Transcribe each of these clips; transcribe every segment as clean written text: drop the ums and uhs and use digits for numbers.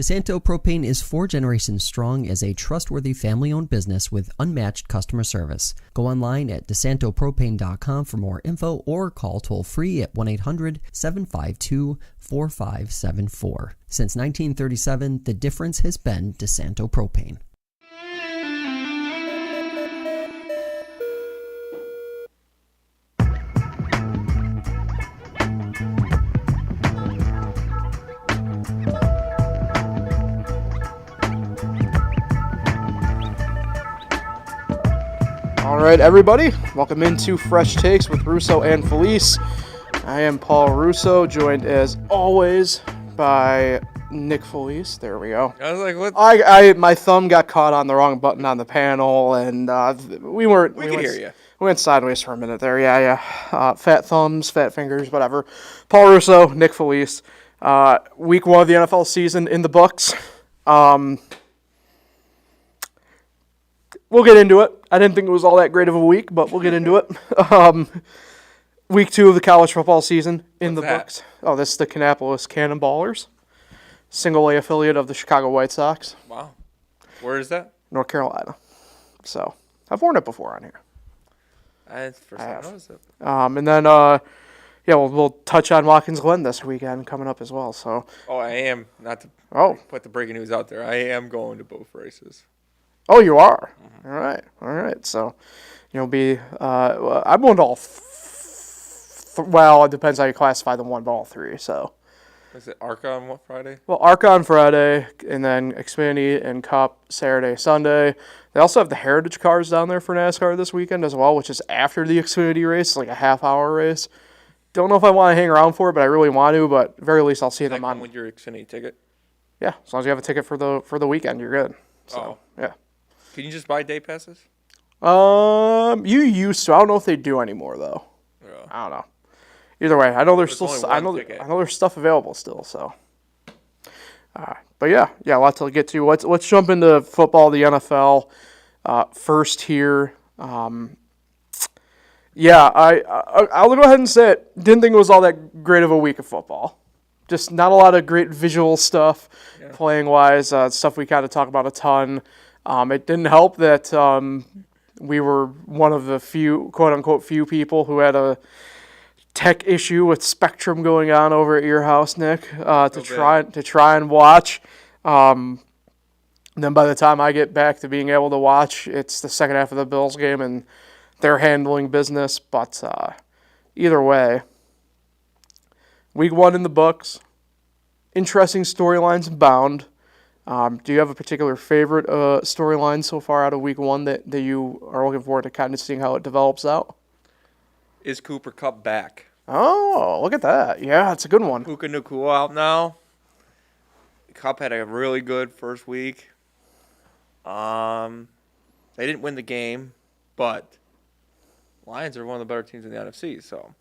DeSanto Propane is 4 generations strong as a trustworthy family-owned business with unmatched customer service. Go online at DeSantoPropane.com for more info or call toll-free at 1-800-752-4574. Since 1937, the difference has been DeSanto Propane. All right, everybody, welcome into Fresh Takes with Russo and Felice. I am Paul Russo, joined as always by Nick Felice. There we go. I was like, what? My thumb got caught on the wrong button on the panel, and we could hear you. We went sideways for a minute there. Yeah. Fat thumbs, fat fingers, whatever. Paul Russo, Nick Felice. Week 1 of the NFL season in the books. We'll get into it. I didn't think it was all that great of a week, but we'll get into it. Week 2 of the college football season in the books. Oh, this is the Kannapolis Cannonballers, single A affiliate of the Chicago White Sox. Wow. Where is that? North Carolina. So, I've worn it before on here. That's the first time I noticed it. And then, we'll touch on Watkins Glen this weekend coming up as well. So. Oh, I am, not to put the breaking news out there, I am going to both races. Oh, you are? Mm-hmm. All right. So, you'll be, I'm going to all, it depends how you classify them, but all 3, so. Is it ARCA on what Friday? Well, ARCA on Friday, and then Xfinity and Cup Saturday, Sunday. They also have the Heritage Cars down there for NASCAR this weekend as well, which is after the Xfinity race, like a half-hour race. Don't know if I want to hang around for it, but I really want to, but at the very least I'll see them on. With your Xfinity ticket? Yeah, as long as you have a ticket for the weekend, you're good. So, yeah. Can you just buy day passes? You used to. I don't know if they do anymore though. Yeah. I don't know. Either way, I know there's still. I know there's stuff available still. So. But yeah, a lot to get to. Let's jump into football, the NFL. First here. I'll go ahead and say it. Didn't think it was all that great of a week of football. Just not a lot of great visual stuff, playing wise. Stuff we kind of talk about a ton. It didn't help that we were one of the few, quote-unquote, few people who had a tech issue with Spectrum going on over at your house, Nick, to try and watch. And then by the time I get back to being able to watch, it's the second half of the Bills game, and they're handling business. But either way, week 1 in the books. Interesting storylines abound. Do you have a particular favorite storyline so far out of week 1 that you are looking forward to kind of seeing how it develops out? Is Cooper Kupp back? Oh, look at that. Yeah, it's a good one. Puka Nacua out now. Kupp had a really good first week. They didn't win the game, but Lions are one of the better teams in the NFC, so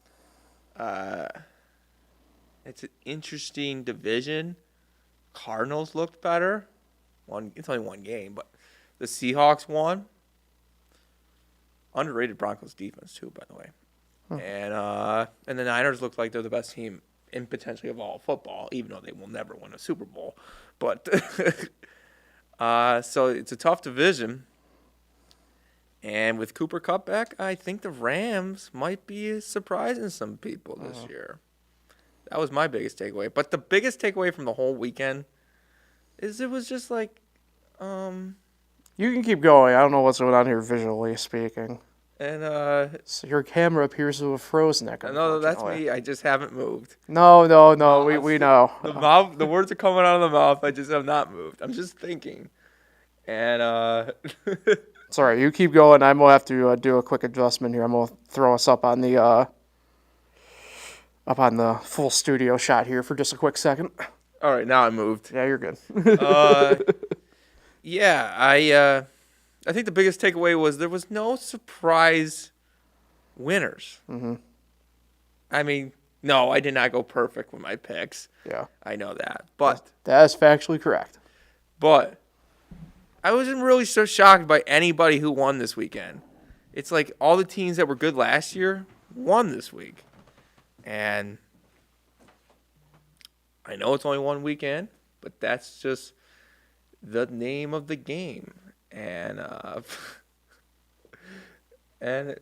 it's an interesting division. Cardinals looked better. It's only one game, but the Seahawks won. Underrated Broncos defense too, by the way. And the Niners look like they're the best team in potentially of all football, even though they will never win a Super Bowl. But so it's a tough division. And with Cooper Kupp back, I think the Rams might be surprising some people this year. That was my biggest takeaway. But the biggest takeaway from the whole weekend is it was just like, You can keep going. I don't know what's going on here visually speaking. And so your camera appears to have frozen, Nick. No, that's me. I just haven't moved. No. We know. The words are coming out of the mouth. I just have not moved. I'm just thinking. And it's all right. You keep going. I'm gonna have to do a quick adjustment here. I'm gonna throw us up on the full studio shot here for just a quick second. All right, now I moved. Yeah, you're good. I think the biggest takeaway was there was no surprise winners. Mm-hmm. I mean, no, I did not go perfect with my picks. Yeah. I know that. But that is factually correct. But I wasn't really so shocked by anybody who won this weekend. It's like all the teams that were good last year won this week. And I know it's only one weekend, but that's just the name of the game. And and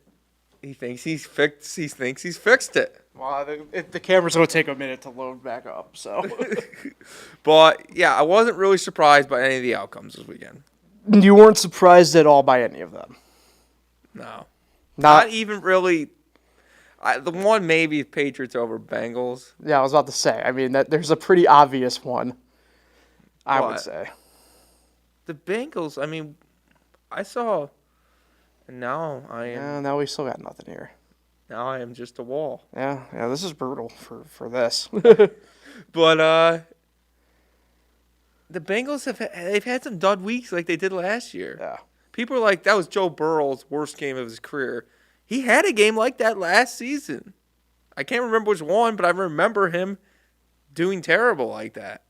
he thinks he's fixed. He thinks he's fixed it. Well, the camera's going to take a minute to load back up. So, But yeah, I wasn't really surprised by any of the outcomes this weekend. you weren't surprised at all by any of them. No, Not even really. The one maybe Patriots over Bengals. Yeah, I was about to say. I mean, there's a pretty obvious one. I would say the Bengals. I mean, I saw, and now I am. Yeah, now we still got nothing here. Now I am just a wall. Yeah, this is brutal for this. But the Bengals they've had some dud weeks like they did last year. Yeah. People are like, that was Joe Burrow's worst game of his career. He had a game like that last season. I can't remember which one, but I remember him doing terrible like that.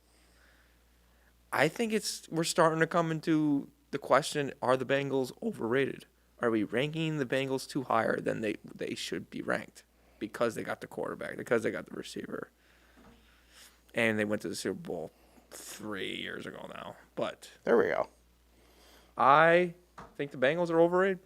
I think we're starting to come into the question, are the Bengals overrated? Are we ranking the Bengals too higher than they should be ranked? Because they got the quarterback, because they got the receiver. And they went to the Super Bowl 3 years ago now. But There we go. I think the Bengals are overrated.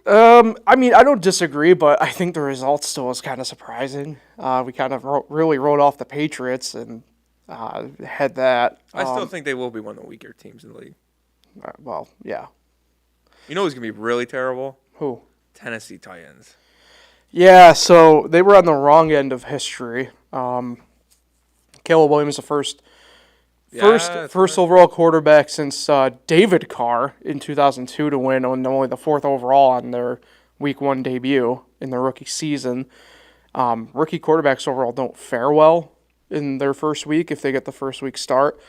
I mean, I don't disagree, but I think the result still is kind of surprising. We kind of really wrote off the Patriots and had that. I still think they will be one of the weaker teams in the league. Well, yeah. You know who's going to be really terrible? Who? Tennessee Titans. Yeah, so they were on the wrong end of history. Caleb Williams, the first overall quarterback since David Carr in 2002 to win, on only the fourth overall on their Week 1 debut in their rookie season. Rookie quarterbacks overall don't fare well in their first week if they get the first week start.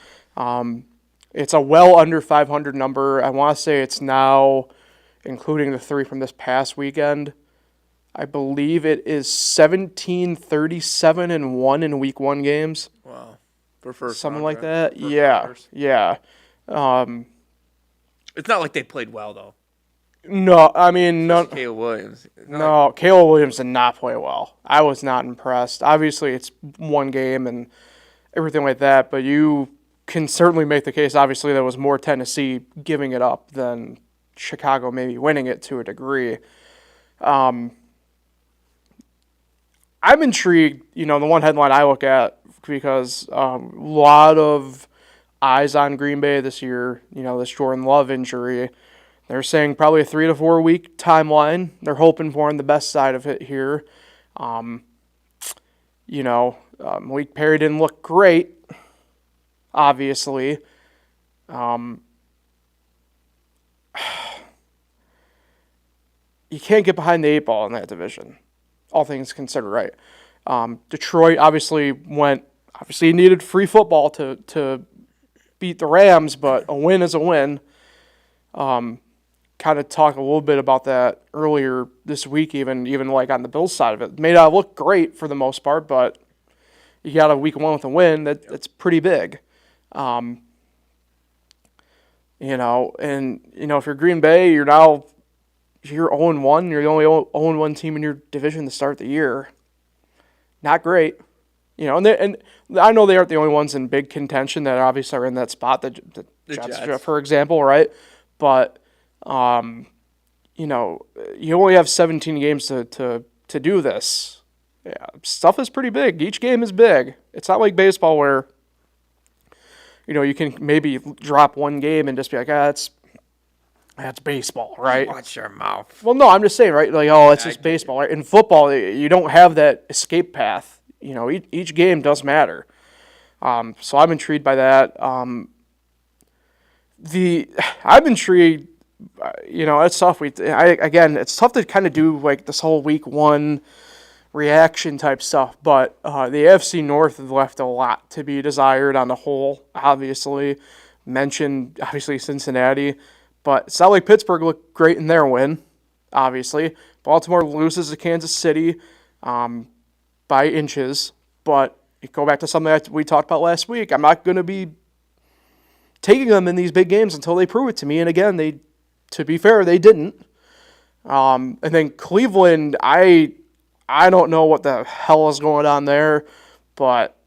It's a well under 500 number. I want to say it's now, including the 3 from this past weekend, I believe it is 17-37-1 in Week 1 games. Wow. For first Something round, like right? that. For Yeah. starters. Yeah. It's not like they played well, though. No, I mean, Caleb Williams. no, Caleb Williams did not play well. I was not impressed. Obviously, it's one game and everything like that, but you can certainly make the case, obviously, there was more Tennessee giving it up than Chicago maybe winning it to a degree. I'm intrigued, the one headline I look at, because a lot of eyes on Green Bay this year, this Jordan Love injury. They're saying probably a 3 to 4 week timeline. They're hoping for on the best side of it here. Malik Perry didn't look great, obviously. You can't get behind the 8 ball in that division, all things considered, right? Detroit obviously needed free football to beat the Rams, but a win is a win. Kind of talked a little bit about that earlier this week, even like on the Bills side of it. May not look great for the most part, but you got a Week 1 with a win. That's pretty big. And if you're Green Bay, you're 0-1. You're the only 0-1 team in your division to start the year. Not great. And I know they aren't the only ones in big contention that obviously are in that spot. The Jets, for example, right? But you only have 17 games to do this. Yeah, stuff is pretty big. Each game is big. It's not like baseball where you can maybe drop one game and just be like, that's baseball, right? Watch your mouth. Well, no, I'm just saying, right? Like, it's just baseball, right? In football, you don't have that escape path. Each game does matter. So I'm intrigued by that. I'm intrigued. It's tough. It's tough to kind of do like this whole Week 1 reaction type stuff, but the AFC North has left a lot to be desired on the whole. Obviously, mentioned Cincinnati, but it's not like Pittsburgh looked great in their win. Obviously, Baltimore loses to Kansas City by inches, but you go back to something that we talked about last week. I'm not going to be taking them in these big games until they prove it to me. And again, to be fair, they didn't. And then Cleveland, I don't know what the hell is going on there, but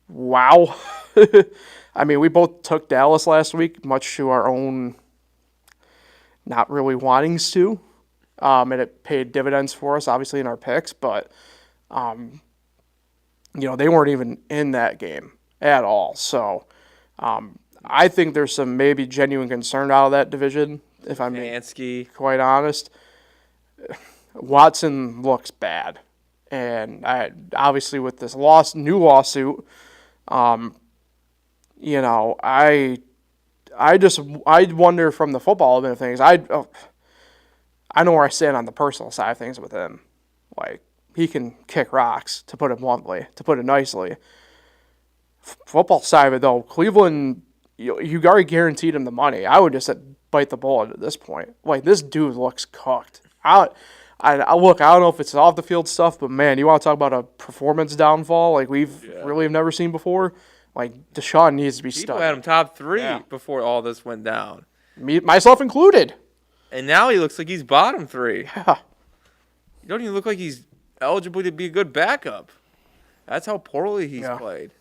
wow. I mean, we both took Dallas last week, much to our own not really wanting to. And it paid dividends for us, obviously, in our picks. But, they weren't even in that game at all. So I think there's some maybe genuine concern out of that division, if I'm being quite honest. Watson looks bad. And obviously with this new lawsuit, I wonder from the football of things. I know where I stand on the personal side of things with him. Like, he can kick rocks, to put it bluntly, to put it nicely. Football side of it, though, Cleveland, you already guaranteed him the money. I would just bite the bullet at this point. Like, this dude looks cooked. Look, I don't know if it's off the field stuff, but man, you want to talk about a performance downfall like we've really never seen before? Like, Deshaun needs to be stuck. People had him top 3 before all this went down. Myself included. And now he looks like he's bottom 3. Yeah. He don't even look like he's eligible to be a good backup. That's how poorly he's played.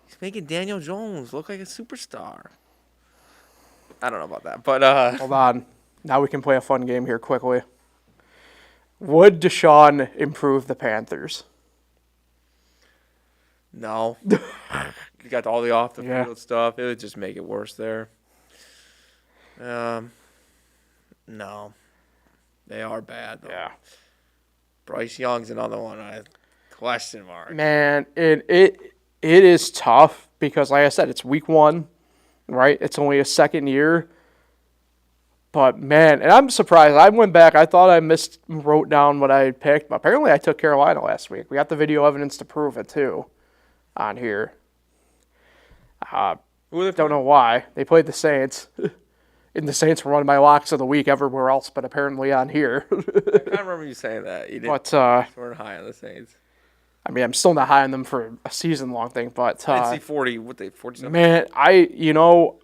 He's making Daniel Jones look like a superstar. I don't know about that, but hold on. Now we can play a fun game here quickly. Would Deshaun improve the Panthers? No. You got all the off the field stuff. It would just make it worse there. No. They are bad, though. Yeah. Bryce Young's another one. Question mark. Man, it is tough because, like I said, it's week 1, right? It's only a second year. But, man, and I'm surprised. I went back. I thought I wrote down what I picked. But apparently I took Carolina last week. We got the video evidence to prove it, too, on here. Don't know why. They played the Saints. And the Saints were one of my locks of the week everywhere else, but apparently on here. I kind of remember you saying that. You didn't weren't high on the Saints. I mean, I'm still not high on them for a season-long thing, but... I didn't see 40. What, 47? Man, I didn't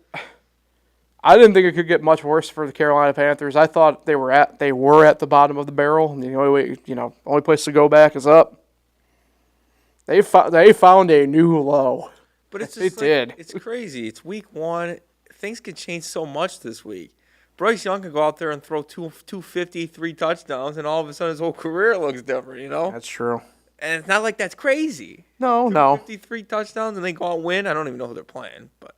think it could get much worse for the Carolina Panthers. I thought they were at the bottom of the barrel, and the only way, only place to go back is up. They found a new low. But it's just did. It's crazy. It's week 1. Things could change so much this week. Bryce Young could go out there and throw 250, 3 touchdowns, and all of a sudden his whole career looks different, That's true. And it's not like that's crazy. No. 53 touchdowns and they go out and win. I don't even know who they're playing, but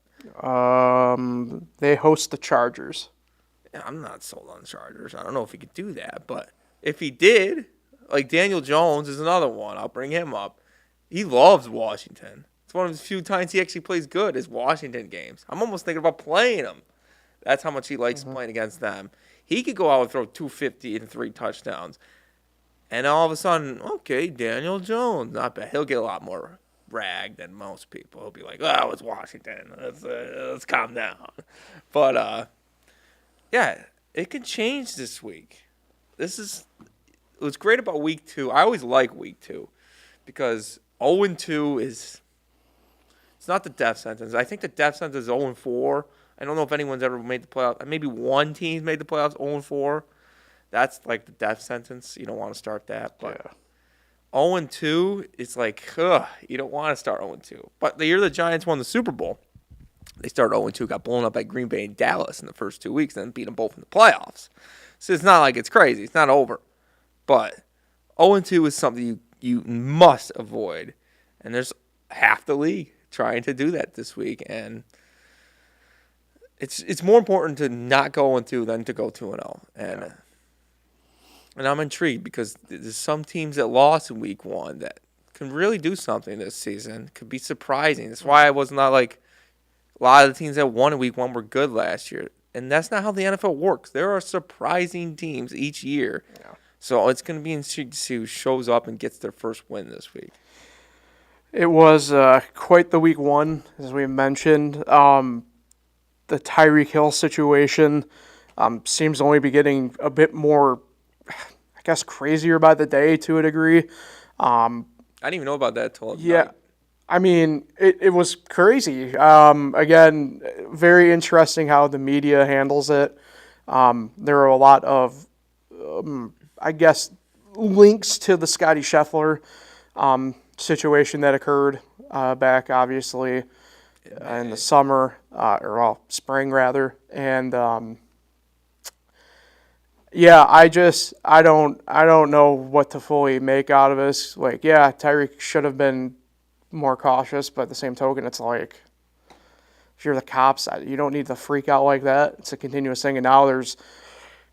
they host the Chargers. I'm not sold on the Chargers. I don't know if he could do that, but if he did, like Daniel Jones is another one. I'll bring him up. He loves Washington. It's one of the few times he actually plays good is Washington games. I'm almost thinking about playing him. That's how much he likes playing against them. He could go out and throw 250 and 3 touchdowns. And all of a sudden, okay, Daniel Jones, not bad. He'll get a lot more rag than most people. He'll be like, oh, it's Washington. Let's calm down. But, it can change this week. What's great about week 2, I always like week 2 because 0-2 is... It's not the death sentence. I think the death sentence is 0-4. I don't know if anyone's ever made the playoffs. Maybe one team's made the playoffs 0-4. That's like the death sentence. You don't want to start that. But 0-2, it's like, you don't want to start 0-2. But the year the Giants won the Super Bowl, they started 0-2, got blown up by Green Bay and Dallas in the first 2 weeks, and then beat them both in the playoffs. So it's not like it's crazy. It's not over. But 0-2 is something you must avoid. And there's half the league trying to do that this week, and it's more important to not go 0-2 than to go 2-0. And I'm intrigued because there's some teams that lost in week 1 that can really do something this season. Could be surprising. That's why I was not like a lot of the teams that won in week 1 were good last year, and that's not how the NFL works. There are surprising teams each year, so it's going to be interesting to see who shows up and gets their first win this week. It was quite the week 1, as we mentioned. The Tyreek Hill situation seems to only be getting a bit more, I guess, crazier by the day to a degree. I didn't even know about that until night. I mean, it was crazy. Again, very interesting how the media handles it. There are a lot of, I guess, links to the Scotty Scheffler situation that occurred. back, obviously, in the summer, spring rather, and I don't know what to fully make out of this. Like, yeah, Tyreek should have been more cautious, but at the same token, it's like, if you're the cops, you don't need to freak out like that. It's a continuous thing, and now there's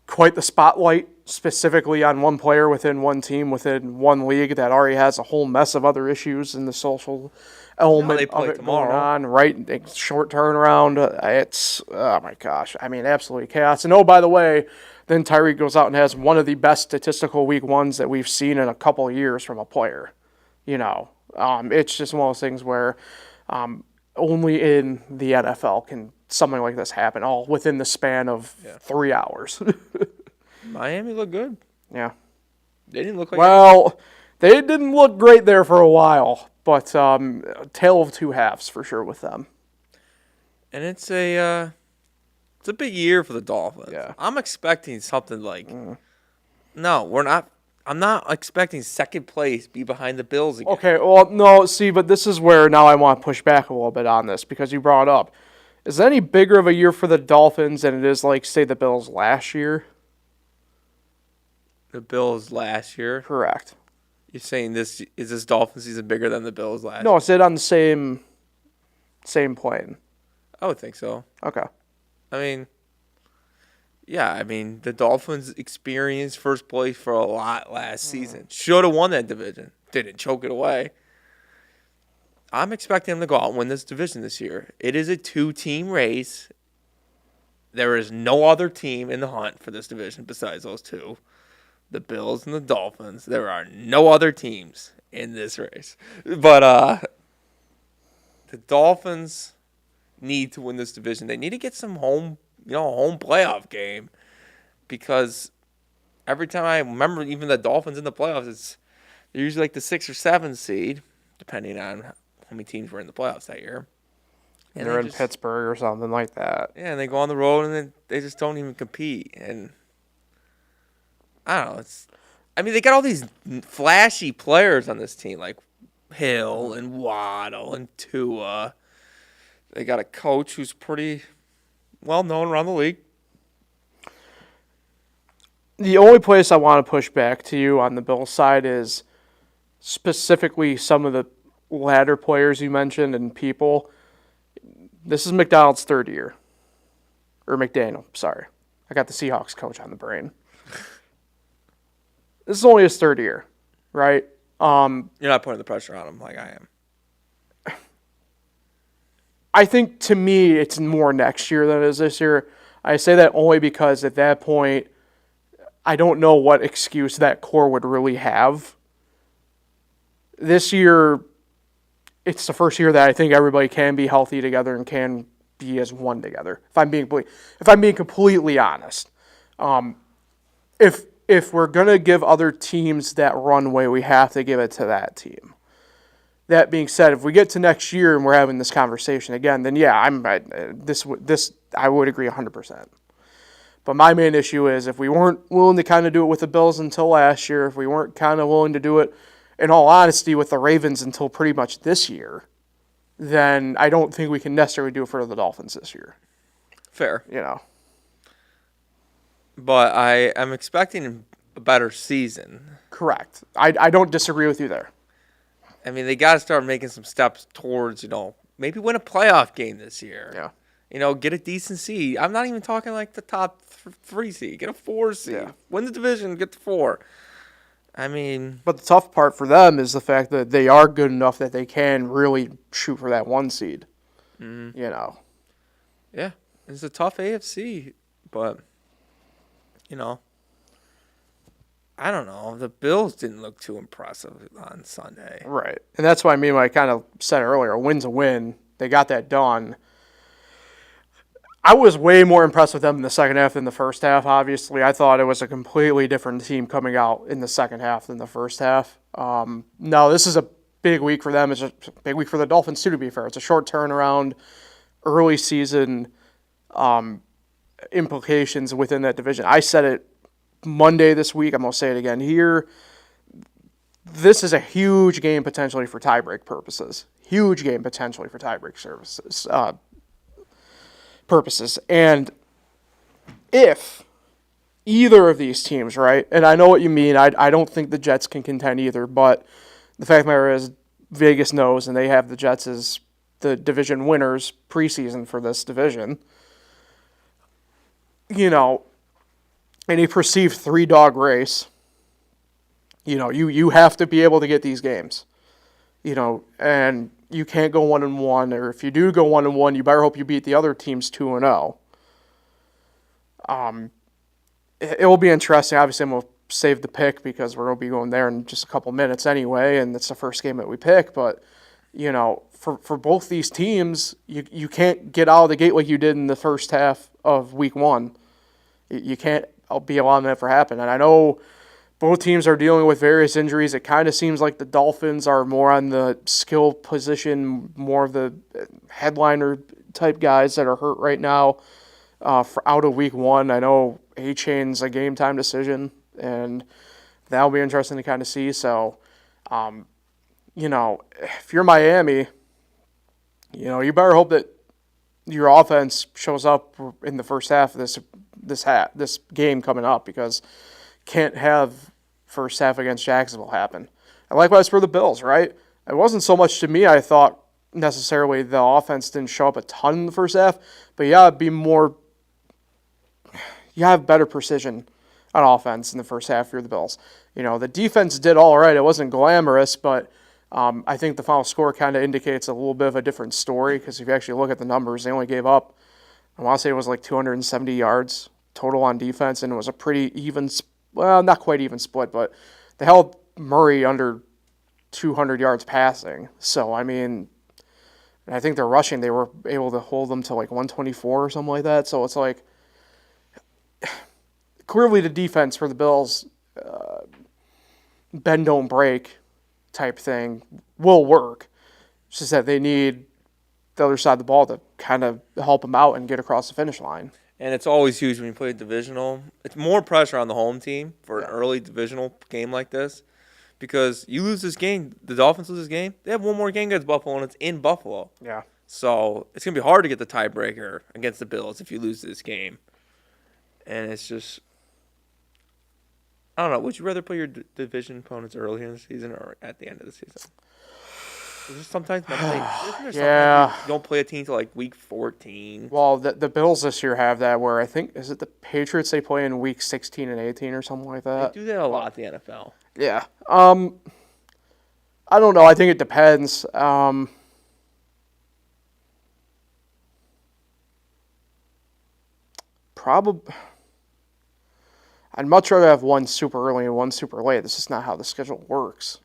quite the spotlight specifically on one player within one team, within one league that already has a whole mess of other issues in the social element of it going on, right? Short turnaround. It's, oh my gosh. I mean, absolutely chaos. And oh, by the way, then Tyreek goes out and has one of the best statistical week ones that we've seen in a couple of years from a player. It's just one of those things where only in the NFL can something like this happen, all within the span of 3 hours. Miami looked good. Yeah. They didn't look like they didn't look great there for a while, but tale of two halves for sure with them. And it's a big year for the Dolphins. Yeah. I'm expecting something like no, we're not. I'm not expecting second place be behind the Bills again. Okay, well, no, see, but this is where now I want to push back a little bit on this because you brought it up. Is it any bigger of a year for the Dolphins than it is, like, say, the Bills last year? The Bills last year? Correct. You're saying this Dolphin season bigger than the Bills last year? No, is it on the same plane? I would think so. Okay. I mean, the Dolphins experienced first place for a lot last season. Should have won that division. Didn't choke it away. I'm expecting them to go out and win this division this year. It is a 2-team race. There is no other team in the hunt for this division besides those two, the Bills and the Dolphins. There are no other teams in this race. But the Dolphins need to win this division. They need to get some home playoff game, because every time I remember even the Dolphins in the playoffs, they're usually like the 6 or 7 seed, depending on how many teams were in the playoffs that year. And they're in Pittsburgh or something like that. Yeah, and they go on the road and then they just don't even compete. And I don't know. They got all these flashy players on this team, like Hill and Waddle and Tua. They got a coach who's pretty well known around the league. The only place I want to push back to you on the Bills side is specifically some of the latter players you mentioned and people. This is McDonald's third year. Or McDaniel, sorry. I got the Seahawks coach on the brain. This is only his third year, right? You're not putting the pressure on him like I am. I think, to me, it's more next year than it is this year. I say that only because at that point, I don't know what excuse that core would really have. This year, it's the first year that I think everybody can be healthy together and can be as one together. If I'm being completely honest, if we're gonna give other teams that runway, we have to give it to that team. That being said, if we get to next year and we're having this conversation again, then yeah, I would agree 100%. But my main issue is if we weren't willing to kind of do it with the Bills until last year, if we weren't kind of willing to do it, in all honesty, with the Ravens until pretty much this year, then I don't think we can necessarily do it for the Dolphins this year. Fair. But I'm expecting a better season. Correct. I don't disagree with you there. They got to start making some steps towards, maybe win a playoff game this year. Yeah. Get a decent seed. I'm not even talking like the top 3 seed. Get a 4 seed. Yeah. Win the division, get the 4. But the tough part for them is the fact that they are good enough that they can really shoot for that 1 seed. Mm-hmm. Yeah. It's a tough AFC, but, I don't know. The Bills didn't look too impressive on Sunday. Right. And that's what I mean when I kind of said earlier, a win's a win. They got that done. I was way more impressed with them in the second half than the first half, obviously. I thought it was a completely different team coming out in the second half than the first half. No, this is a big week for them. It's a big week for the Dolphins, too, to be fair. It's a short turnaround, early season implications within that division. I said it Monday this week. I'm going to say it again here. This is a huge game potentially for tiebreak purposes. huge game potentially for tiebreak purposes. And if either of these teams, right, and I know what you mean, I don't think the Jets can contend either, but the fact of the matter is Vegas knows, and they have the Jets as the division winners preseason for this division. You know, in a perceived 3-dog race, you know, you have to be able to get these games. You know, and you can't go 1-1, or if you do go 1-1, you better hope you beat the other teams 2-0. It will be interesting. Obviously, I'm going to save the pick because we're going to be going there in just a couple minutes anyway, and it's the first game that we pick. But, you know, for both these teams, you can't get out of the gate like you did in the first half of week 1. You can't be allowing that to happen. And I know both teams are dealing with various injuries. It kind of seems like the Dolphins are more on the skill position, more of the headliner type guys that are hurt right now for out of week 1. I know A-Chain's a game time decision, and that'll be interesting to kind of see. So, you know, if you're Miami, you know, you better hope that your offense shows up in the first half of this game coming up, because can't have first half against Jacksonville happen. And likewise for the Bills, right? It wasn't so much to me, I thought, necessarily the offense didn't show up a ton in the first half, but you have better precision on offense in the first half for the Bills. You know, the defense did all right. It wasn't glamorous, but I think the final score kind of indicates a little bit of a different story, because if you actually look at the numbers, they only gave up, I want to say it was like 270 yards total on defense, and it was a pretty even, well, not quite even split, but they held Murray under 200 yards passing. So, I mean, I think they're rushing. They were able to hold them to like 124 or something like that. So it's like, clearly the defense for the Bills, bend don't break type thing, will work. It's just that they need the other side of the ball to kind of help them out and get across the finish line. And it's always huge when you play a divisional. It's more pressure on the home team for an early divisional game like this, because you lose this game, the Dolphins lose this game, they have one more game against Buffalo, and it's in Buffalo. Yeah. So it's going to be hard to get the tiebreaker against the Bills if you lose this game. And it's just, I don't know. Would you rather play your division opponents early in the season or at the end of the season? Is there sometimes Yeah. you don't play a team till like week 14? Well, the Bills this year have that where I think, is it the Patriots, they play in week 16 and 18 or something like that? They do that a lot, the NFL. Yeah. I don't know. I think it depends. Probably. I'd much rather have one super early and one super late. This is not how the schedule works.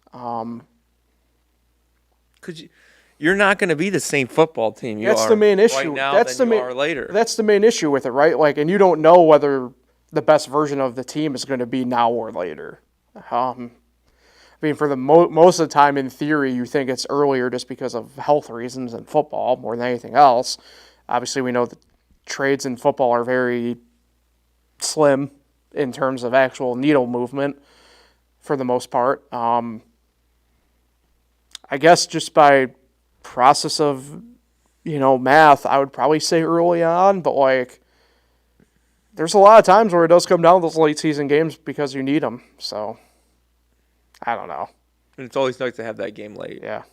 You're not going to be the same football team you that's are the main issue. right now that's than the you are later. That's the main issue with it, right? Like, and you don't know whether the best version of the team is going to be now or later. I mean, for the most of the time, in theory, you think it's earlier just because of health reasons in football more than anything else. Obviously, we know that trades in football are very slim in terms of actual needle movement for the most part. I guess just by process of, math, I would probably say early on, but like, there's a lot of times where it does come down to those late season games because you need them. So, I don't know. And it's always nice to have that game late. Yeah.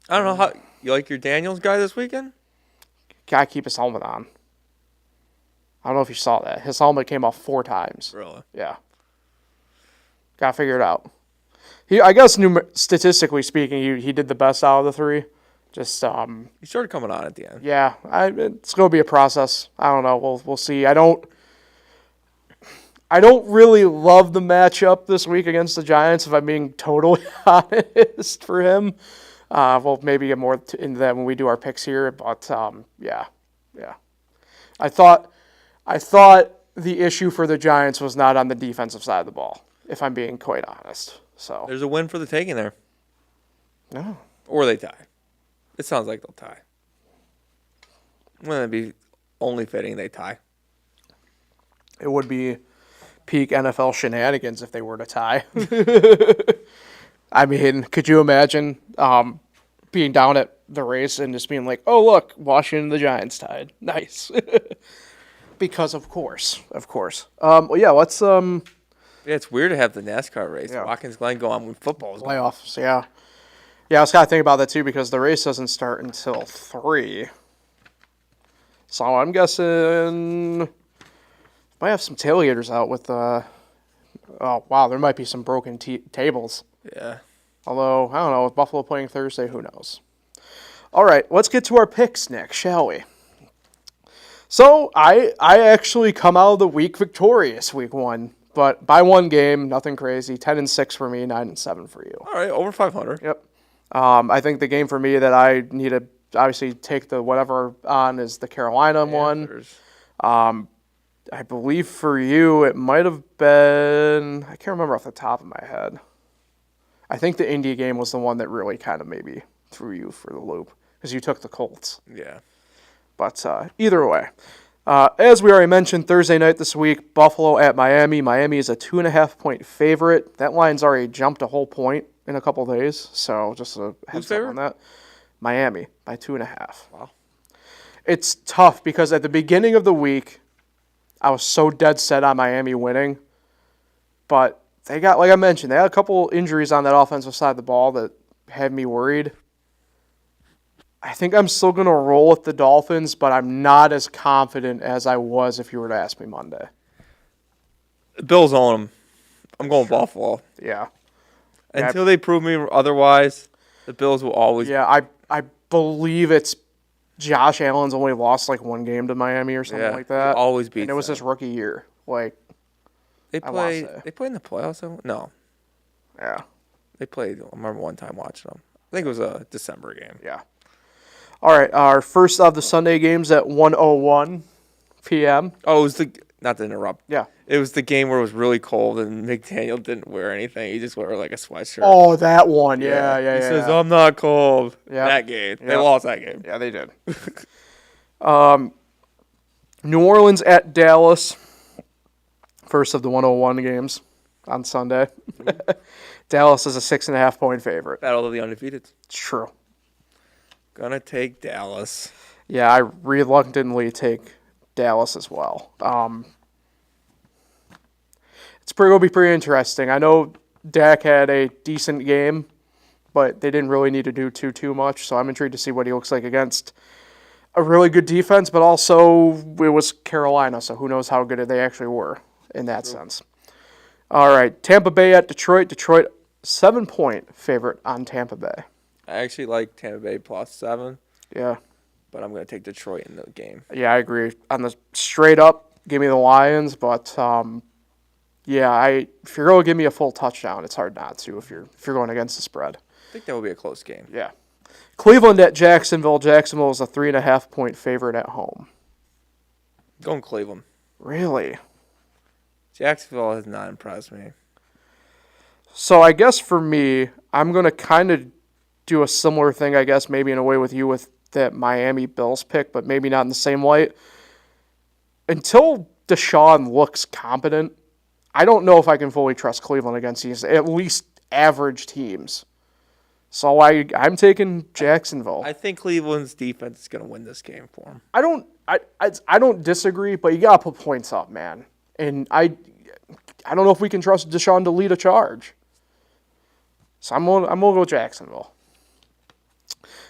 I don't know how you like your Daniels guy this weekend. Gotta keep his helmet on. I don't know if you saw that. His helmet came off 4 times. Really? Yeah. Gotta figure it out. I guess statistically speaking, he did the best out of the 3. Just He started coming on at the end. Yeah, it's gonna be a process. I don't know. We'll see. I don't really love the matchup this week against the Giants, if I'm being totally honest for him. We'll maybe get more into that when we do our picks here. But yeah. I thought the issue for the Giants was not on the defensive side of the ball, if I'm being quite honest. So there's a win for the taking there. No. Or they tie. It sounds like they'll tie. Wouldn't it be only fitting they tie? It would be peak NFL shenanigans if they were to tie. I mean, could you imagine being down at the race and just being like, oh, look, Washington the Giants tied. Nice. Because, of course. Well, yeah, let's Yeah, it's weird to have the NASCAR race. Yeah. Watkins Glen go on when football's going. playoffs. Yeah. Yeah, I was kind of thinking about that, too, because the race doesn't start until 3. So I'm guessing might have some tailgaters out with oh, wow, there might be some broken tables. Yeah. Although, I don't know, with Buffalo playing Thursday, who knows? All right, let's get to our picks, Nick, shall we? So, I actually come out of the week victorious, week 1. But by 1 game, nothing crazy. 10-6 for me, 9-7 for you. All right, over 500. Yep. I think the game for me that I need to obviously take the whatever on is the Carolina one. I believe for you it might have been, I can't remember off the top of my head. I think the India game was the one that really kind of maybe threw you for the loop because you took the Colts. Yeah. But either way, as we already mentioned, Thursday night this week, Buffalo at Miami. Miami is a 2.5-point favorite. That line's already jumped a whole point in a couple days, so just a heads up on that. Miami by 2.5. Wow. It's tough because at the beginning of the week, I was so dead set on Miami winning, but they got, like I mentioned, they had a couple injuries on that offensive side of the ball that had me worried. I think I'm still going to roll with the Dolphins, but I'm not as confident as I was if you were to ask me Monday. Bills own them. I'm going Buffalo. Yeah. Until they prove me otherwise, the Bills will always. Yeah, I believe it's Josh Allen's only lost like 1 game to Miami or something like that. Always beats and it was them. his rookie year. Like They play in the playoffs. No. Yeah. They played. I remember one time watching them. I think it was a December game. Yeah. All right, our first of the Sunday games at 1:01 p.m. Oh, it was not to interrupt. Yeah. It was the game where it was really cold and McDaniel didn't wear anything. He just wore like a sweatshirt. Oh, that one. Yeah. He says, "I'm not cold." Yeah. That game. They Yep. lost that game. Yeah, they did. New Orleans at Dallas. First of the 1:01 games on Sunday. Dallas is a 6.5-point favorite. Battle of the undefeated. It's true. Gonna take Dallas. Yeah, I reluctantly take Dallas as well. It's going to be pretty interesting. I know Dak had a decent game, but they didn't really need to do too much, so I'm intrigued to see what he looks like against a really good defense, but also it was Carolina, so who knows how good they actually were in that sense. All right, Tampa Bay at Detroit. Detroit, 7-point favorite on Tampa Bay. I actually like Tampa Bay +7. Yeah. But I'm going to take Detroit in the game. Yeah, I agree. On the straight up, give me the Lions, but yeah, if you're going to give me a full touchdown, it's hard not to if you're going against the spread. I think that will be a close game. Yeah. Cleveland at Jacksonville. Jacksonville is a 3.5-point favorite at home. Going Cleveland. Really? Jacksonville has not impressed me. So I guess for me, I'm going to kind of do a similar thing, I guess, maybe in a way with you with that Miami Bills pick, but maybe not in the same light. Until Deshaun looks competent, I don't know if I can fully trust Cleveland against these at least average teams. So I'm taking Jacksonville. I think Cleveland's defense is going to win this game for them. I don't disagree, but you got to put points up, man. And I don't know if we can trust Deshaun to lead a charge. So I'm going to go Jacksonville.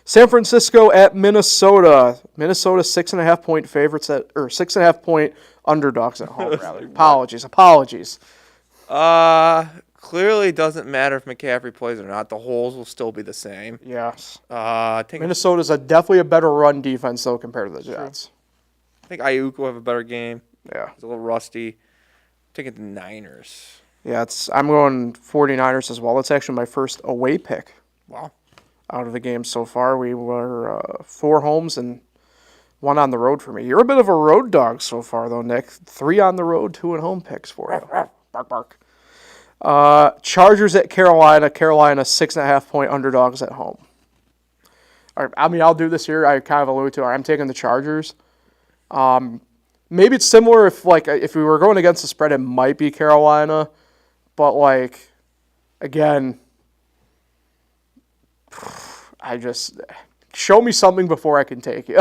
San Francisco at Minnesota. Minnesota 6.5-point favorites or 6.5-point underdogs at home. Rather. Apologies. Clearly doesn't matter if McCaffrey plays or not. The holes will still be the same. Yes. Minnesota's definitely a better run defense though compared to the Jets. I think Ayuk will have a better game. Yeah. He's a little rusty. I'm taking the Niners. Yeah, I'm going 49ers as well. That's actually my first away pick. Wow. Out of the game so far. We were 4 homes and 1 on the road for me. You're a bit of a road dog so far, though, Nick. 3 on the road, 2 at home picks for you. Bark. Chargers at Carolina. Carolina 6.5-point underdogs at home. All right, I mean, I'll do this here. I kind of alluded to it. I'm taking the Chargers. Maybe it's similar if we were going against the spread, it might be Carolina. But, again, show me something before I can take you.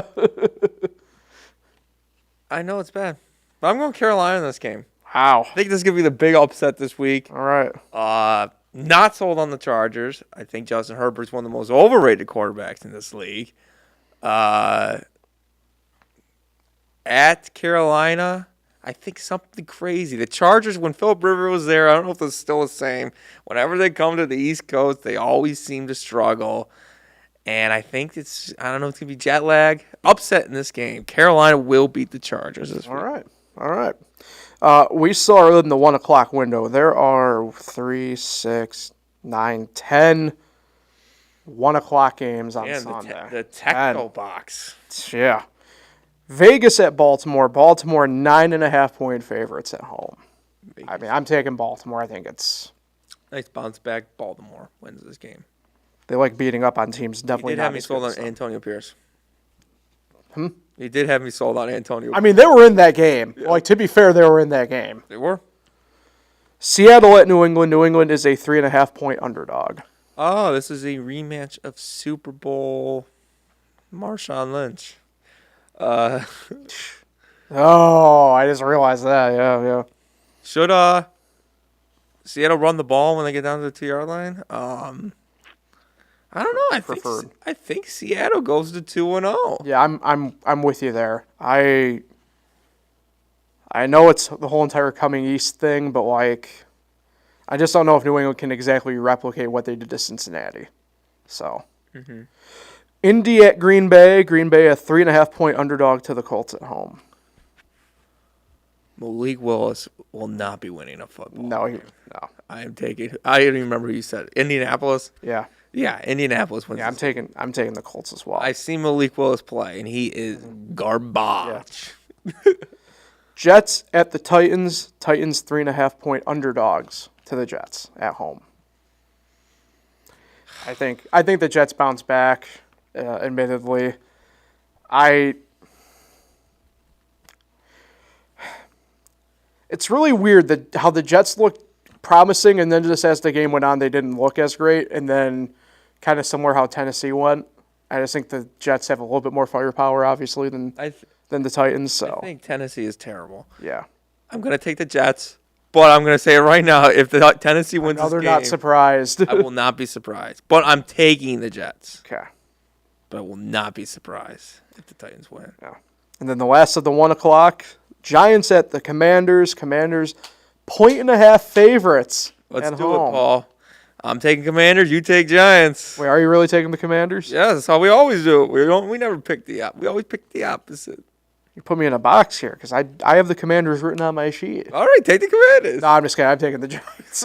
I know it's bad, but I'm going Carolina in this game. Wow. I think this is going to be the big upset this week. All right. Not sold on the Chargers. I think Justin Herbert's one of the most overrated quarterbacks in this league. At Carolina, I think something crazy. The Chargers, when Philip Rivers was there, I don't know if it's still the same. Whenever they come to the East Coast, they always seem to struggle. And I think it's going to be jet lag. Upset in this game. Carolina will beat the Chargers this week. All right. We saw in the 1 o'clock window, there are 3, 6, 9, 10 1 o'clock games on Sunday. The Techno box. Yeah. Vegas at Baltimore. Baltimore 9.5-point favorites at home. Vegas. I mean, I'm taking Baltimore. I think it's nice bounce back. Baltimore wins this game. They like beating up on teams. Definitely you did not have me sold on Antonio Pierce. You did have me sold on Antonio. I mean, they were in that game. Yeah. Like, to be fair, they were in that game. They were. Seattle at New England. New England is a 3.5-point underdog. Oh, this is a rematch of Super Bowl Marshawn Lynch. Oh, I just realized that. Yeah. Should Seattle run the ball when they get down to the 2-yard line? I don't know. I think Seattle goes to 2-0. Yeah, I'm with you there. I know it's the whole entire coming east thing, but like, I just don't know if New England can exactly replicate what they did to Cincinnati. So, Indy at Green Bay. Green Bay a 3.5-point underdog to the Colts at home. Malik Willis will not be winning a football. No. I am taking. I don't even remember who you said. Indianapolis. Yeah. Yeah, Indianapolis wins. Yeah, I'm taking the Colts as well. I've seen Malik Willis play, and he is garbage. Yeah. Jets at the Titans. Titans 3.5-point underdogs to the Jets at home. I think the Jets bounce back. Admittedly, it's really weird how the Jets looked promising, and then just as the game went on, they didn't look as great, and then kind of similar how Tennessee went. I just think the Jets have a little bit more firepower, obviously, than the Titans. So I think Tennessee is terrible. Yeah. I'm going to take the Jets, but I'm going to say it right now. If the Tennessee wins this game, they're not surprised. I will not be surprised. But I'm taking the Jets. Okay. But I will not be surprised if the Titans win. Yeah. And then the last of the 1 o'clock, Giants at the Commanders. Commanders 1.5 favorites. Let's do it, Paul. I'm taking Commanders. You take Giants. Wait, are you really taking the Commanders? Yeah, that's how we always do it. We never pick we always pick the opposite. You put me in a box here because I have the Commanders written on my sheet. All right, take the Commanders. No, I'm just kidding. I'm taking the Giants.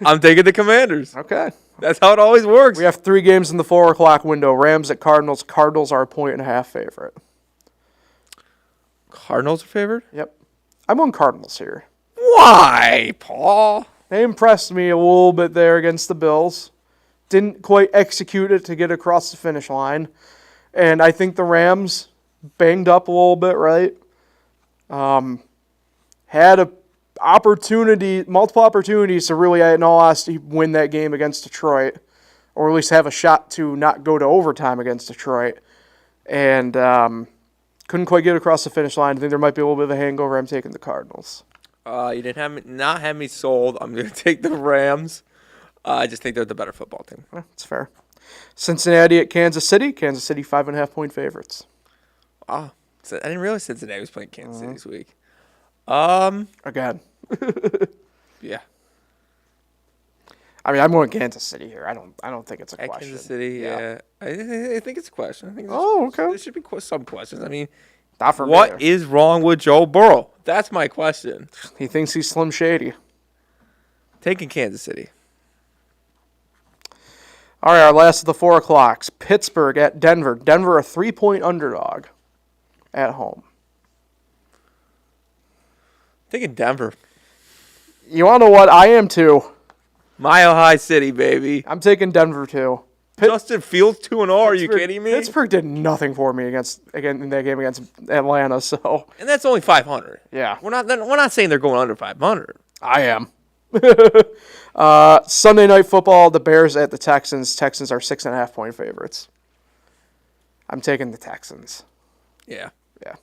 I'm taking the Commanders. Okay. That's how it always works. We have 3 games in the 4 o'clock window. Rams at Cardinals. Cardinals are a 1.5 favorite. Cardinals are favored? Yep. I'm on Cardinals here. Why, Paul? They impressed me a little bit there against the Bills. Didn't quite execute it to get across the finish line. And I think the Rams banged up a little bit, right? Had multiple opportunities to really, in all honesty, win that game against Detroit. Or at least have a shot to not go to overtime against Detroit. And couldn't quite get across the finish line. I think there might be a little bit of a hangover. I'm taking the Cardinals. You didn't have me sold. I'm going to take the Rams. I just think they're the better football team. That's fair. Cincinnati at Kansas City. Kansas City 5.5-point favorites. Oh, I didn't realize Cincinnati was playing Kansas City this week. Again. Yeah. I mean, I'm going Kansas City here. I don't think it's a question. Kansas City, yeah. I think it's a question. Okay. There should be some questions. I mean, not for what is wrong with Joe Burrow? That's my question. He thinks he's Slim Shady. Taking Kansas City. All right, our last of the 4 o'clocks. Pittsburgh at Denver. Denver a 3-point underdog at home. Taking Denver. You want to know what? I am too. Mile High City, baby. I'm taking Denver too. Justin Fields 2-0. Are you kidding me? Pittsburgh did nothing for me in that game against Atlanta. So. And that's only 500. Yeah. We're not saying they're going under 500. I am. Sunday Night Football, the Bears at the Texans. Texans are 6.5-point favorites. I'm taking the Texans. Yeah. Yeah.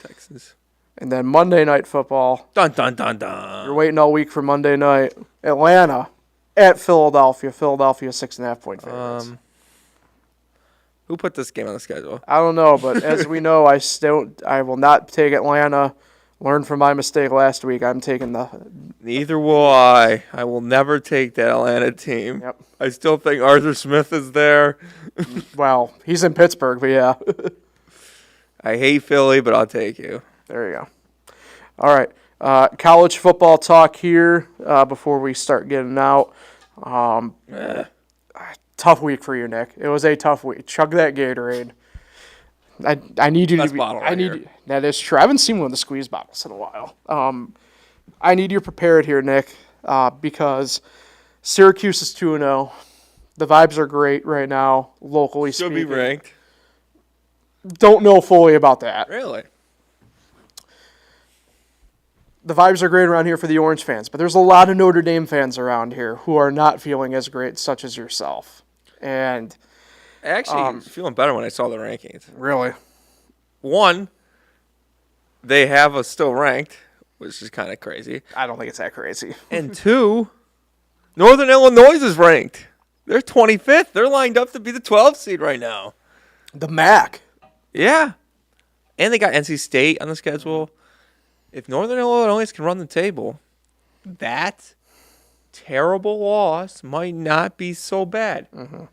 Texans. And then Monday Night Football. Dun, dun, dun, dun. You're waiting all week for Monday night. Atlanta at Philadelphia. Philadelphia 6.5-point favorites. Who put this game on the schedule? I don't know, but as we know, I will not take Atlanta. Learned from my mistake last week. I'm taking the. Neither will I. I will never take that Atlanta team. Yep. I still think Arthur Smith is there. Well, he's in Pittsburgh, but yeah. I hate Philly, but I'll take you. There you go. All right. College football talk here before we start getting out. Tough week for you, Nick. It was a tough week. Chug that Gatorade. I need you Best to be. bottle I right need. here. That is true. I haven't seen one of the squeeze bottles in a while. I need you prepared here, Nick, because Syracuse is 2-0. The vibes are great right now, locally Should speaking. be ranked. Don't know fully about that. Really? The vibes are great around here for the Orange fans, but there's a lot of Notre Dame fans around here who are not feeling as great, such as yourself. And Actually, I was feeling better when I saw the rankings. really, One, they have us still ranked, which is kind of crazy. I don't think it's that crazy. And two, Northern Illinois is ranked. They're 25th. They're lined up to be the 12th seed right now. The MAC. Yeah. And they got NC State on the schedule. If Northern Illinois can run the table, that terrible loss might not be so bad. Mm-hmm.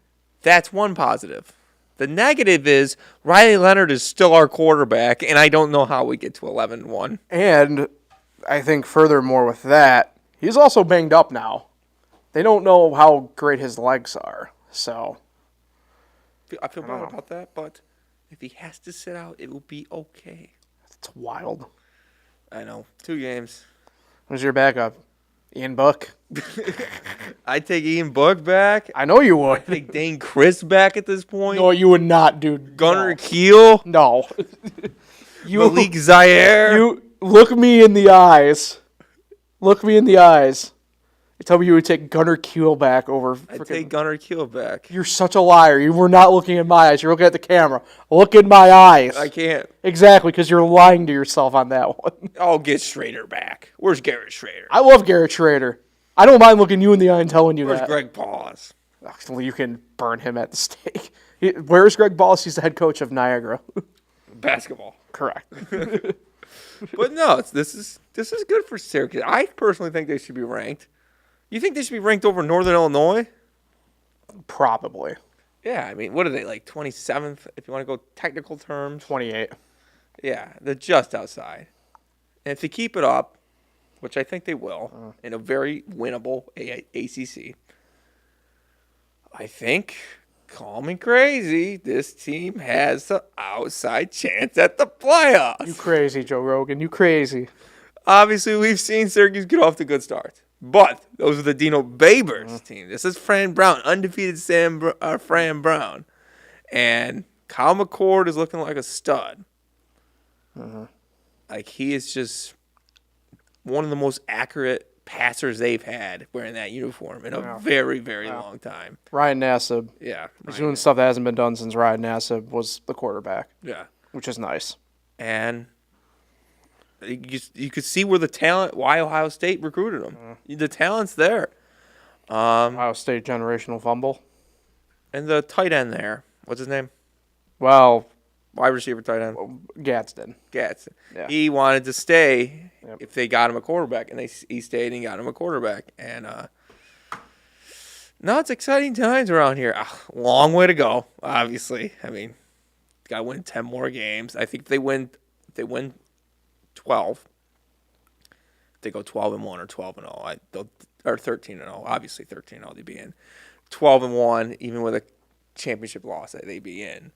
That's one positive. The negative is Riley Leonard is still our quarterback, and I don't know how we get to 11-1. And I think furthermore with that, he's also banged up now. They don't know how great his legs are. So I feel bad about that, but if he has to sit out, it will be okay. it's wild. I know. 2 games. Who's your backup? Ian Book? I'd take Ian Book back. I know you would. I'd take Dane Chris back at this point. No, you would not, dude. Gunnar Keel. No. You, Malik Zaire. You look me in the eyes. Look me in the eyes. You tell me you would take Gunnar Keel back over. I'd take Gunnar Keel back. You're such a liar. You were not looking in my eyes. You're looking at the camera. Look in my eyes. I can't. Exactly, because you're lying to yourself on that one. I'll get Schrader back. Where's Garrett Schrader? I love Garrett Schrader. I don't mind looking you in the eye and telling you Where's that. Greg Paulus? Well, you can burn him at the stake. Where's Greg Ballas? He's the head coach of Niagara. Basketball. Correct. But no, this is good for Syracuse. I personally think they should be ranked. You think they should be ranked over Northern Illinois? Probably. Yeah, I mean, what are they, like 27th, if you want to go technical terms? 28. Yeah, they're just outside. And if they keep it up, which I think they will, in a very winnable ACC, I think, call me crazy, this team has an outside chance at the playoffs. You crazy, Joe Rogan. You crazy. Obviously, we've seen Syracuse get off to good starts. But those are the Dino Babers team. This is Fran Brown, undefeated Fran Brown. And Kyle McCord is looking like a stud. Like, he is just one of the most accurate passers they've had wearing that uniform in a very, very long time. Ryan Nassib. Yeah. He's doing stuff that hasn't been done since Ryan Nassib was the quarterback. Yeah. Which is nice. And you could see why Ohio State recruited him. The talent's there. Ohio State generational fumble. And the tight end there, what's his name? Well, Wide receiver tight end. Gadsden. Gadsden. Yeah. He wanted to stay if they got him a quarterback, and he stayed and got him a quarterback. And no, it's exciting times around here. Long way to go, obviously. I mean, got to win 10 more games. I think if they win 12. They go 12-1 or 12-0. Or 13-0. Obviously 13-0 they'd be in. 12-1, even with a championship loss, they'd be in.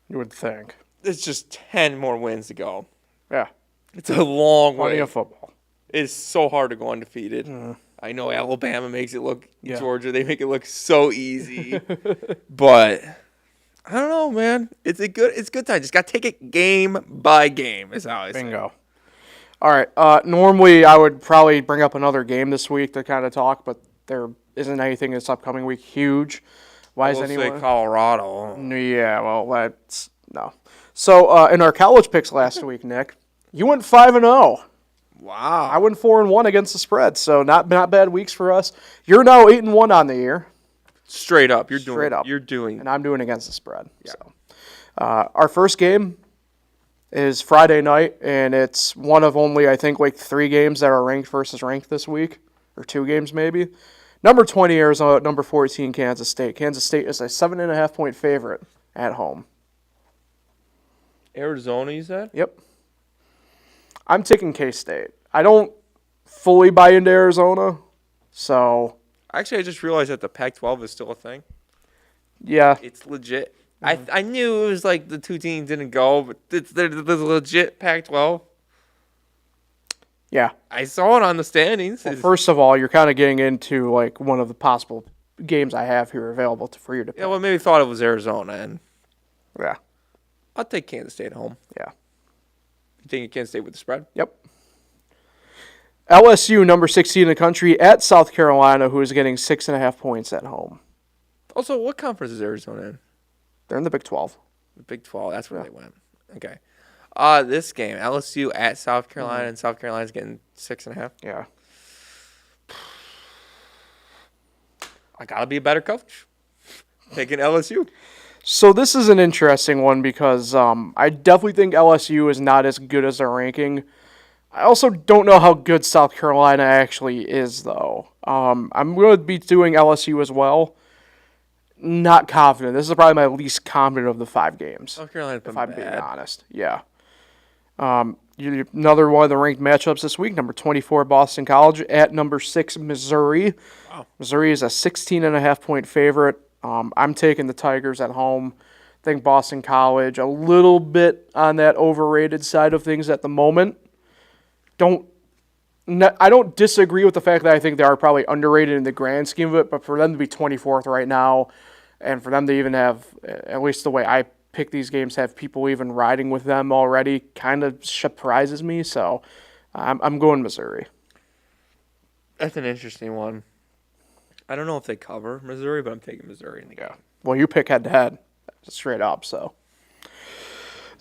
You would think. It's just 10 more wins to go. Yeah. It's a long way. Plenty of football. It's so hard to go undefeated. I know Alabama makes it look, Yeah. Georgia, they make it look so easy. But I don't know, man. It's good time. Just got to take it game by game is how I say it. Bingo. All right. Normally, I would probably bring up another game this week to kind of talk, but there isn't anything this upcoming week huge. Why is We'll anyone? say Colorado. Yeah, well, that's no. So in our college picks last week, Nick, you went 5-0. Wow. I went 4-1 against the spread, so not bad weeks for us. You're now 8-1 on the year. Straight up. You're doing. And I'm doing against the spread. Yeah. So, our first game is Friday night, and it's one of only, I think, like 3 games that are ranked versus ranked this week, or 2 games maybe. Number 20, Arizona, number 14, Kansas State. Kansas State is a 7.5-point favorite at home. Arizona, you said? Yep. I'm taking K-State. I don't fully buy into Arizona, so... Actually, I just realized that the Pac-12 is still a thing. Yeah. It's legit. I knew it was like the 2 teams didn't go, but it's the legit Pac-12. Yeah. I saw it on the standings. Well, first of all, you're kind of getting into like one of the possible games I have here available for you to pick. Yeah, well, maybe thought it was Arizona, and Yeah. I'll take Kansas State at home. Yeah. You taking Kansas State with the spread? Yep. LSU, number 16 in the country, at South Carolina, who is getting 6.5 points at home. Also, what conference is Arizona in? They're in the Big 12. The Big 12. That's where they went. Okay. This game, LSU at South Carolina, and South Carolina's getting 6.5. Yeah. I gotta be a better coach. Taking LSU. So this is an interesting one because I definitely think LSU is not as good as their ranking. I also don't know how good South Carolina actually is, though. I'm going to be doing LSU as well. Not confident. This is probably my least confident of the 5 games. South Carolina's been if I'm bad. being honest. Yeah. Another one of the ranked matchups this week, number 24 Boston College at number 6 Missouri. Wow. Missouri is a 16.5-point favorite. I'm taking the Tigers at home. I think Boston College a little bit on that overrated side of things at the moment. I don't disagree with the fact that I think they are probably underrated in the grand scheme of it, but for them to be 24th right now, and for them to even have, at least the way I pick these games, have people even riding with them already, kind of surprises me. So I'm going Missouri. That's an interesting one. I don't know if they cover Missouri, but I'm taking Missouri in the game. Well, you pick head-to-head, straight up, so.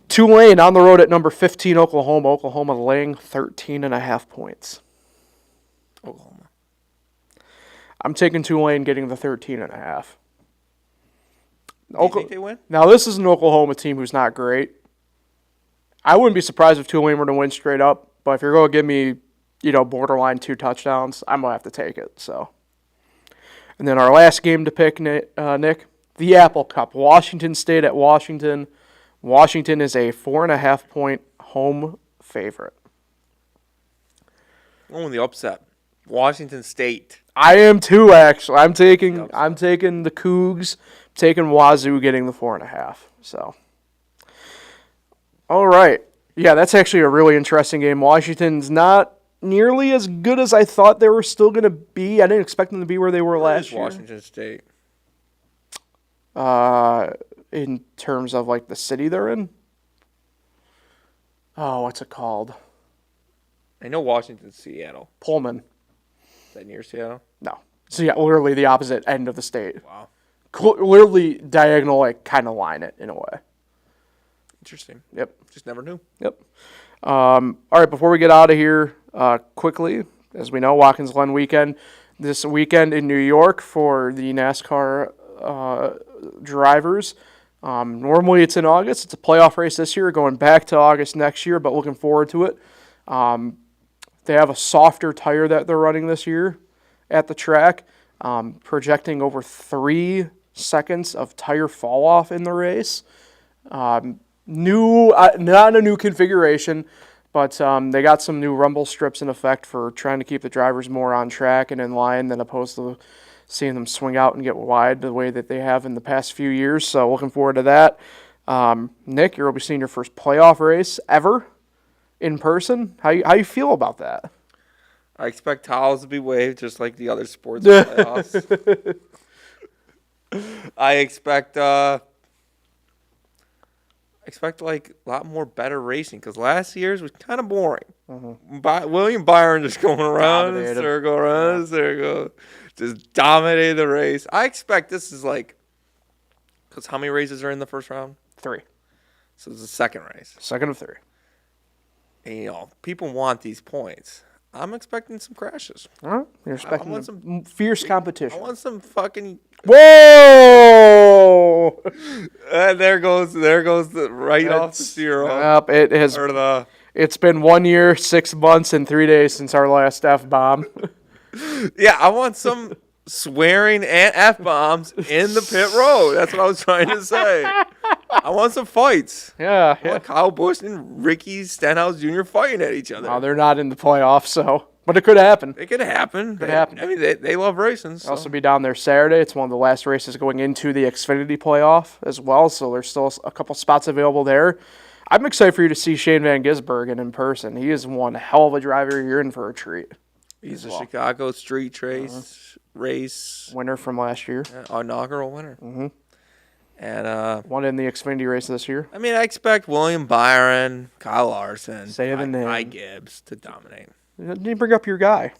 Tulane on the road at number 15, Oklahoma. Oklahoma laying 13.5 points. Oklahoma. I'm taking Tulane getting the 13.5. Do you think they win? Now, this is an Oklahoma team who's not great. I wouldn't be surprised if Tulane were to win straight up, but if you're going to give me, borderline 2 touchdowns, I'm going to have to take it. So, and then our last game to pick, Nick, the Apple Cup. Washington State at Washington. Washington is a 4.5-point home favorite. Oh, the upset. Washington State. I am too, actually. I'm taking the Cougs, taking Wazoo getting the 4.5. So, all right. Yeah, that's actually a really interesting game. Washington's not nearly as good as I thought they were still going to be. I didn't expect them to be where they were last year. Washington State. In terms of like the city they're in. Oh, what's it called? I know Washington's Seattle. Pullman. Is that near Seattle? No. So yeah, literally the opposite end of the state. Wow. Literally diagonal, like kind of line it in a way. Interesting. Yep. Just never knew. Yep. All right, before we get out of here, quickly, as we know, Watkins Glen weekend. This weekend in New York for the NASCAR drivers. Normally it's in August. It's a playoff race this year, going back to August next year, but looking forward to it. They have a softer tire that they're running this year at the track, projecting over 3 seconds of tire fall off in the race. Not a new configuration, but they got some new rumble strips in effect for trying to keep the drivers more on track and in line than opposed to seeing them swing out and get wide the way that they have in the past few years. So looking forward to that. Nick, you'll be seeing your first playoff race ever in person. How you feel about that? I expect towels to be waved just like the other sports playoffs. I expect expect like a lot more better racing because last year's was kind of boring. William Byron just going around in a circle, just dominated the race. I expect this is like, because how many races are in the first round? 3. So it's the second race. Second of 3. And, people want these points. I'm expecting some crashes. All right. You're expecting some fierce competition. I want some fucking. Whoa! And there goes off the zero. Yep, it has. It's been 1 year, 6 months, and 3 days since our last F-bomb. Yeah, I want some swearing and F-bombs in the pit road. That's what I was trying to say. I want some fights. Yeah. I want Kyle Busch and Ricky Stenhouse Jr. fighting at each other. Oh, they're not in the playoffs, so. But it could happen. It could happen. I mean, they love racing. So. I'll also be down there Saturday. It's one of the last races going into the Xfinity playoff as well, so there's still a couple spots available there. I'm excited for you to see Shane Van Gisbergen in person. He is one hell of a driver. You're in for a treat. He's a Chicago street race winner from last year. Inaugural winner. Mm-hmm. And won in the Xfinity race this year. I mean, I expect William Byron, Kyle Larson, say the name, Ty Gibbs to dominate. Didn't you bring up your guy?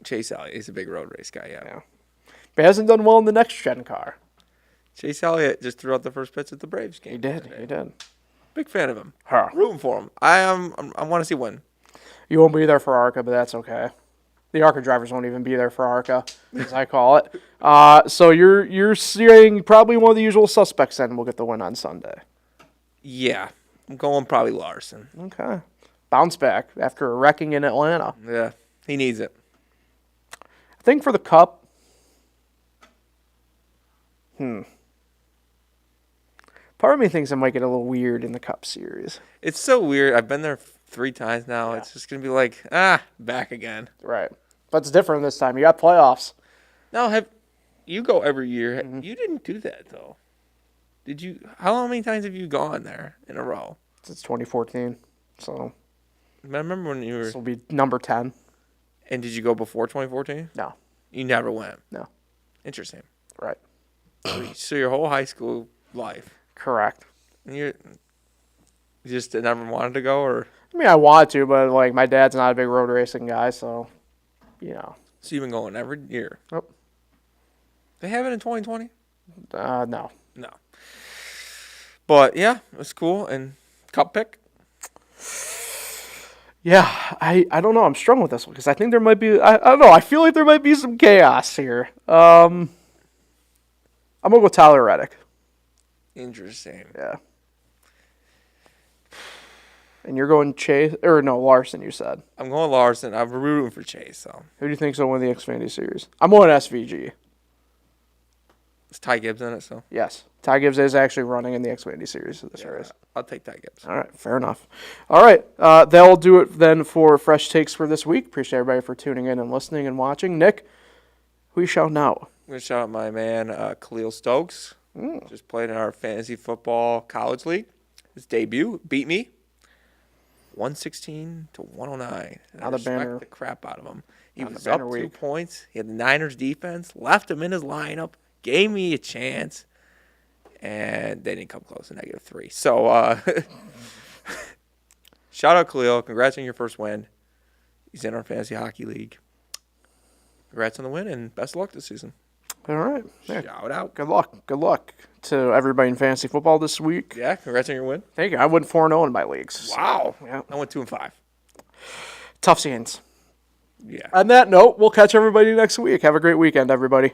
Chase Elliott. He's a big road race guy, yeah. But he hasn't done well in the next gen car. Chase Elliott just threw out the first pitch at the Braves game. He did. Big fan of him. Huh. Rooting for him. I want to see win. You won't be there for ARCA, but that's okay. The ARCA drivers won't even be there for ARCA, as I call it. So you're seeing probably one of the usual suspects then will get the win on Sunday. Yeah. I'm going probably Larson. Okay. Bounce back after a wrecking in Atlanta. Yeah. He needs it. I think for the Cup, part of me thinks it might get a little weird in the Cup Series. It's so weird. I've been there 3 times now. Yeah. It's just going to be like, back again. Right. But it's different this time. You got playoffs. Now, you go every year. Mm-hmm. You didn't do that, though. Did you? How many times have you gone there in a row? Since 2014. So. I remember when you were. This will be number 10. And did you go before 2014? No. You never went? No. Interesting. Right. So your whole high school life. Correct. And you just never wanted to go, or? I mean, I want to, but like my dad's not a big road racing guy, so, So you've been going every year? Yep. They have it in 2020? No. No. But yeah, it was cool. And Cup pick? Yeah, I don't know. I'm struggling with this one because I think there might be. I don't know. I feel like there might be some chaos here. I'm gonna go Tyler Reddick. Interesting. Yeah. And you're going Chase or no Larson? You said. I'm going Larson. I'm rooting for Chase. So. Who do you think's gonna win the Xfinity Series? I'm going SVG. Is Ty Gibbs in it? So. Yes, Ty Gibbs is actually running in the Xfinity Series of this race. I'll take Ty Gibbs. All right, fair enough. All right, that'll do it then for Fresh Takes for this week. Appreciate everybody for tuning in and listening and watching. Nick, who you shout now? I'm gonna shout out my man Khalil Stokes. Just played in our fantasy football college league. His debut beat me 116 to 109. I respect the crap out of him. He was up 2 points. He had the Niners defense, left him in his lineup, gave me a chance, and they didn't come close to -3. So shout out Khalil. Congrats on your first win. He's in our fantasy hockey league. Congrats on the win, and best of luck this season. All right. Yeah. Shout out. Good luck. Good luck to everybody in fantasy football this week. Yeah, congrats on your win. Thank you. I went 4-0 in my leagues. Wow. So, yeah. I went 2-5. Tough scenes. Yeah. On that note, we'll catch everybody next week. Have a great weekend, everybody.